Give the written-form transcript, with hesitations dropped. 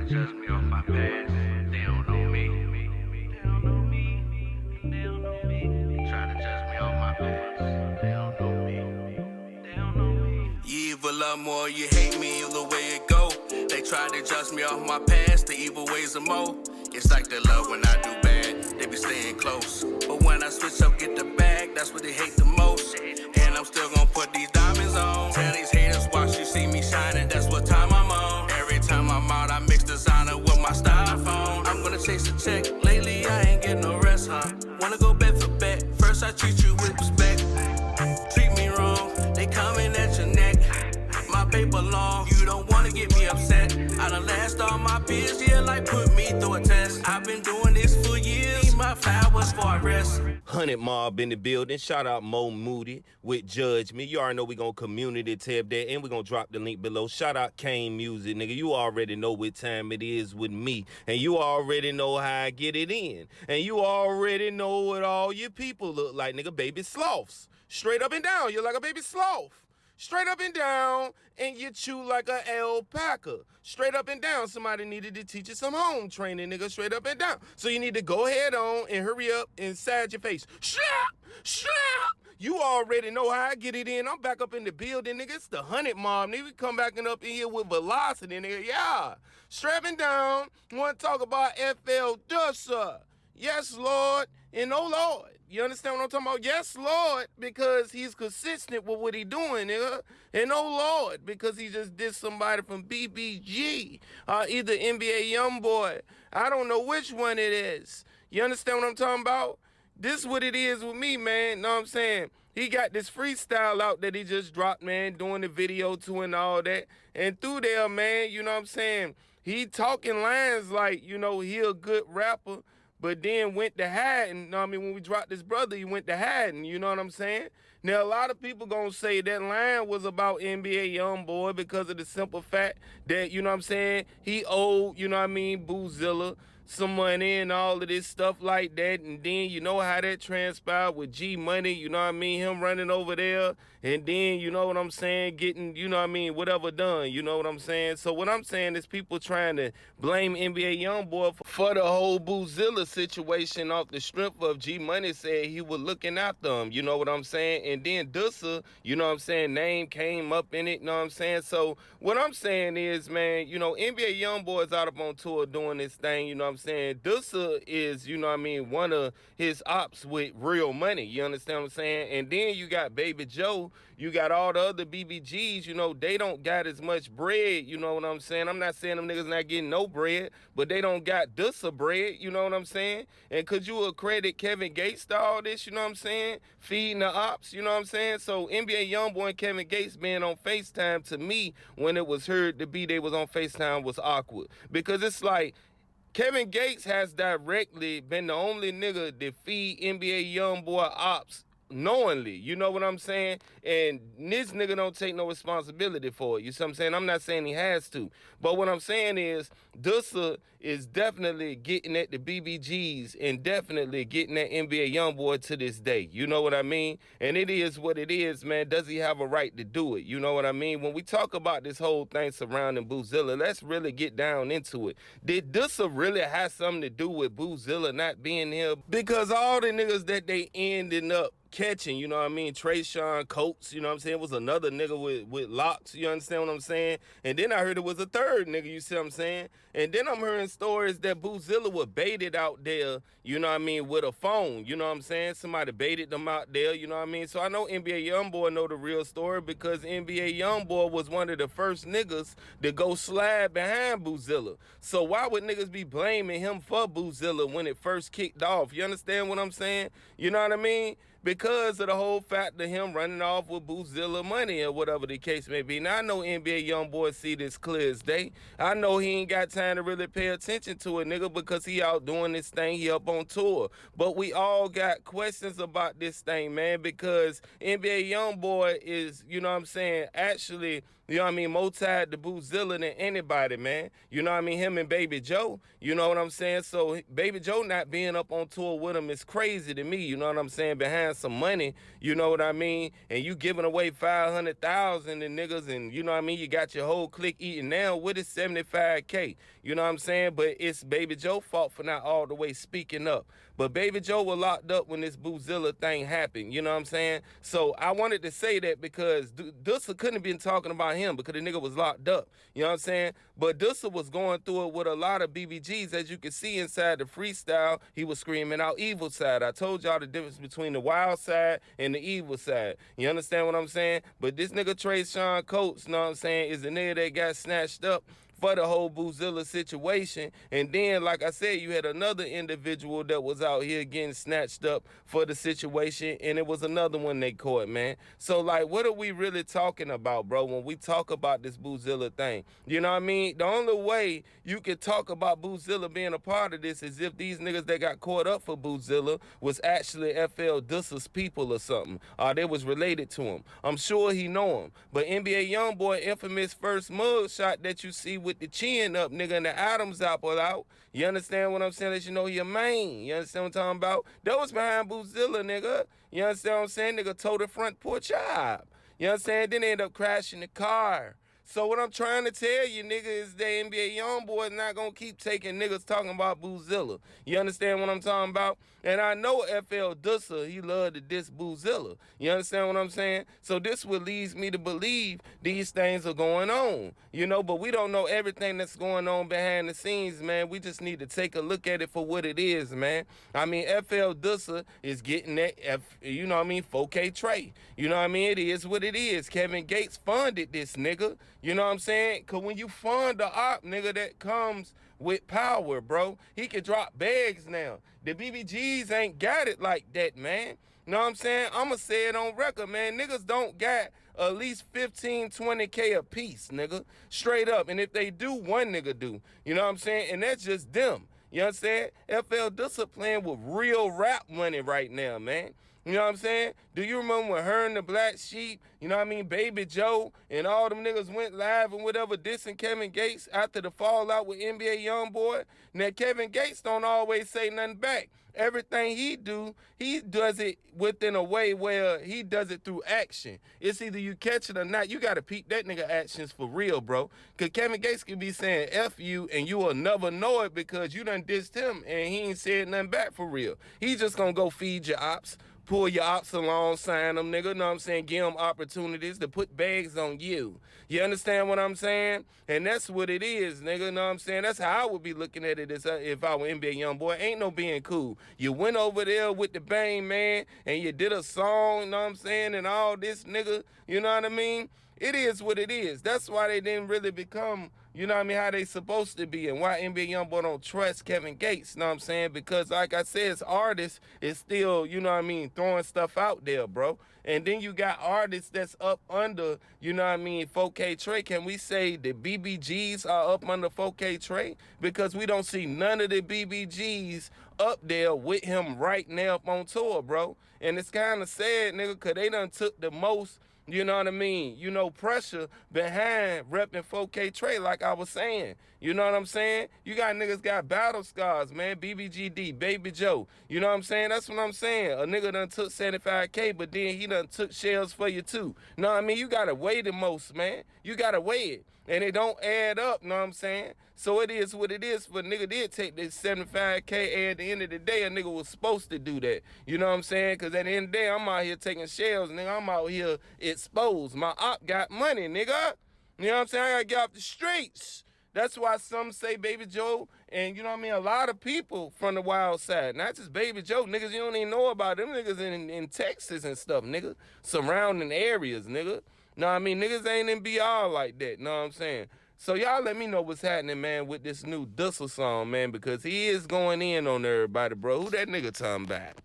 to judge me off my past. They don't know me. They don't know me. They don't know me. Try to judge me off my past. They don't know me. They don't know me. You either love me or you hate me, either way it go. They try to judge me off my past, the evil ways of mo. It's like they love when I do bad, they be staying close. But when I switch up, get the bag, that's what they hate the most. And I'm still gonna put these diamonds on. Tell these haters watch you see me shining, that's what time I'm on. Every time I'm out, I mix designer with my styrofoam. I'm gonna chase a check, lately I ain't getting no rest, huh? Wanna go bet for bet, first I treat you with respect. Treat me wrong, they coming at your neck. My paper long, you don't wanna get me upset. I done last all my peers, yeah, like put me through a test. I've been doing this for years, need my flowers for I rest. 100 Mob in the building. Shout out Mo Moody with Judge Me. You already know we gonna community tab that, and we gonna drop the link below. Shout out Kane Music, nigga. You already know what time it is with me, and you already know how I get it in, and you already know what all your people look like, nigga. Baby sloths, straight up and down. You're like a baby sloth. Straight up and down, and you chew like a alpaca. Straight up and down. Somebody needed to teach you some home training, nigga. Straight up and down. So you need to go ahead on and hurry up inside your face. Slap! Slap! You already know how I get it in. I'm back up in the building, nigga. It's the 100 Mob, nigga. We come back up in here with velocity, nigga. Yeah. Strapping down. Want to talk about FL Dusa. Yes, Lord. And oh, Lord. You understand what I'm talking about? Yes, Lord, because he's consistent with what he doing, nigga. And oh, Lord, because he just did somebody from BBG, either NBA Youngboy. I don't know which one it is. You understand what I'm talking about? This is what it is with me, man. Know what I'm saying? He got this freestyle out that he just dropped, man, doing the video to and all that. And through there, man, you know what I'm saying? He talking lines like, you know, he a good rapper. But then went to hiding, you know what I mean? When we dropped this brother, he went to hiding, you know what I'm saying? Now, a lot of people gonna say that line was about NBA Youngboy because of the simple fact that, you know what I'm saying, he owed, you know what I mean, Boozilla some money and all of this stuff like that. And then you know how that transpired with G Money, you know what I mean, him running over there. And then, you know what I'm saying, getting, you know what I mean, whatever done, you know what I'm saying? So what I'm saying is people trying to blame NBA Youngboy for the whole Boozilla situation off the strength of G Money said he was looking after him, you know what I'm saying? And then Dusa, you know what I'm saying, name came up in it, you know what I'm saying? So what I'm saying is, man, you know, NBA Youngboy is out up on tour doing this thing, you know what I'm saying? Dusa is, you know what I mean, one of his ops with real money, you understand what I'm saying? And then you got Baby Joe, you got all the other BBGs, you know, they don't got as much bread, you know what I'm saying? I'm not saying them niggas not getting no bread, but they don't got Dusa bread, you know what I'm saying? And could you accredit Kevin Gates to all this, you know what I'm saying? Feeding the ops, you know what I'm saying? So NBA Youngboy and Kevin Gates being on FaceTime, to me, when it was heard to be they was on FaceTime, was awkward. Because it's like, Kevin Gates has directly been the only nigga that feed NBA Youngboy ops knowingly, you know what I'm saying? And this nigga don't take no responsibility for it, you see what I'm saying? I'm not saying he has to, but what I'm saying is Dusa is definitely getting at the BBGs and definitely getting at NBA Youngboy to this day, you know what I mean? And it is what it is, man. Does he have a right to do it? You know what I mean? When we talk about this whole thing surrounding Boozilla, let's really get down into it. Did Dusa really have something to do with Boozilla not being here? Because all the niggas that they ended up catching, you know what I mean? Trayshawn Coates, you know what I'm saying, was another nigga with locks, you understand what I'm saying? And then I heard it was a third nigga, you see what I'm saying? And then I'm hearing stories that Boozilla was baited out there, you know what I mean, with a phone, you know what I'm saying? Somebody baited them out there, you know what I mean? So I know NBA Youngboy know the real story because NBA Youngboy was one of the first niggas to go slide behind Boozilla. So why would niggas be blaming him for Boozilla when it first kicked off? You understand what I'm saying? You know what I mean? Because of the whole fact of him running off with Boozilla money or whatever the case may be. Now, I know NBA Youngboy see this clear as day. I know he ain't got time to really pay attention to it, nigga, because he out doing this thing, he up on tour. But we all got questions about this thing, man, because NBA Youngboy is, you know what I'm saying, actually you know what I mean, more tied to Boozilla than anybody, man. You know what I mean? Him and Baby Joe, you know what I'm saying? So Baby Joe not being up on tour with him is crazy to me, you know what I'm saying? Behind some money, you know what I mean? And you giving away 500,000 to niggas, and you know what I mean? You got your whole clique eating now. What is 75K? You know what I'm saying? But it's Baby Joe's fault for not all the way speaking up. But Baby Joe was locked up when this Boozilla thing happened, you know what I'm saying? So I wanted to say that because Dusa couldn't have been talking about him because the nigga was locked up, you know what I'm saying? But Dusa was going through it with a lot of BBGs. As you can see inside the freestyle, he was screaming out evil side. I told y'all the difference between the wild side and the evil side. You understand what I'm saying? But this nigga Trey Sean Coates, you know what I'm saying, is the nigga that got snatched up for the whole Boozilla situation. And then, like I said, you had another individual that was out here getting snatched up for the situation, and it was another one they caught, man. So, like, what are we really talking about, bro, when we talk about this Boozilla thing? You know what I mean? The only way you could talk about Boozilla being a part of this is if these niggas that got caught up for Boozilla was actually FL Dusa's people or something, or they was related to him. I'm sure he know him. But NBA Youngboy infamous first mug shot that you see with the chin up, nigga, and the Adam's apple out. You understand what I'm saying? That you know he a main. You understand what I'm talking about? That was behind Boozilla, nigga. You understand what I'm saying? Nigga towed the front porch up. You understand? Then they end up crashing the car. So what I'm trying to tell you, nigga, is that NBA Youngboy is not gonna keep taking niggas talking about Boozilla. You understand what I'm talking about? And I know FL Dusa, he love to diss Boozilla. You understand what I'm saying? So this what leads me to believe these things are going on. You know, but we don't know everything that's going on behind the scenes, man. We just need to take a look at it for what it is, man. I mean, FL Dusa is getting that, you know what I mean, 4K Trey. You know what I mean? It is what it is. Kevin Gates funded this nigga. You know what I'm saying? Because when you fund the op, nigga, that comes with power, bro. He can drop bags now. The BBGs ain't got it like that, man. You know what I'm saying? I'ma say it on record, man. Niggas don't got at least 15, 20K a piece, nigga. Straight up. And if they do, one nigga do. You know what I'm saying? And that's just them. You understand? FL Dusa playing with real rap money right now, man. You know what I'm saying? Do you remember when her and the Black Sheep, you know what I mean, Baby Joe, and all them niggas went live and whatever, dissing Kevin Gates after the fallout with NBA Youngboy? Now, Kevin Gates don't always say nothing back. Everything he does it within a way where he does it through action. It's either you catch it or not. You got to peep that nigga actions for real, bro. Because Kevin Gates can be saying F you and you will never know it because you done dissed him and he ain't said nothing back for real. He just going to go feed your ops. Pull your ops along, sign them, nigga, know what I'm saying? Give them opportunities to put bags on you. You understand what I'm saying? And that's what it is, nigga, know what I'm saying? That's how I would be looking at it as if I were NBA Youngboy. Ain't no being cool. You went over there with the bang, man, and you did a song, know what I'm saying, and all this, nigga, you know what I mean? It is what it is. That's why they didn't really become, you know what I mean, how they supposed to be, and why NBA Youngboy don't trust Kevin Gates, know what I'm saying? Because like I said, as artists, it's still, you know what I mean, throwing stuff out there, bro. And then you got artists that's up under, you know what I mean, 4K Trey. Can we say the BBGs are up under 4K Trey? Because we don't see none of the BBGs up there with him right now up on tour, bro. And it's kind of sad, nigga, because they done took the most, you know what I mean, you know, pressure behind repping 4K Trey, like I was saying. You know what I'm saying? You got niggas got battle scars, man. BBGD, Baby Joe. You know what I'm saying? That's what I'm saying. A nigga done took 75K, but then he done took shells for you too. Know what I mean? You gotta weigh the most, man. You gotta weigh it. And it don't add up, know what I'm saying? So it is what it is. But nigga did take this 75K, and at the end of the day, a nigga was supposed to do that. You know what I'm saying? Because at the end of the day, I'm out here taking shells, nigga. I'm out here exposed. My op got money, nigga. You know what I'm saying? I gotta get off the streets. That's why some say Baby Joe, and you know what I mean, a lot of people from the wild side, not just Baby Joe, niggas you don't even know about, them niggas in Texas and stuff, nigga, surrounding areas, nigga. Know what I mean? Niggas ain't in BR like that, know what I'm saying? So y'all let me know what's happening, man, with this new Dusa song, man, because he is going in on everybody, bro. Who that nigga talking about?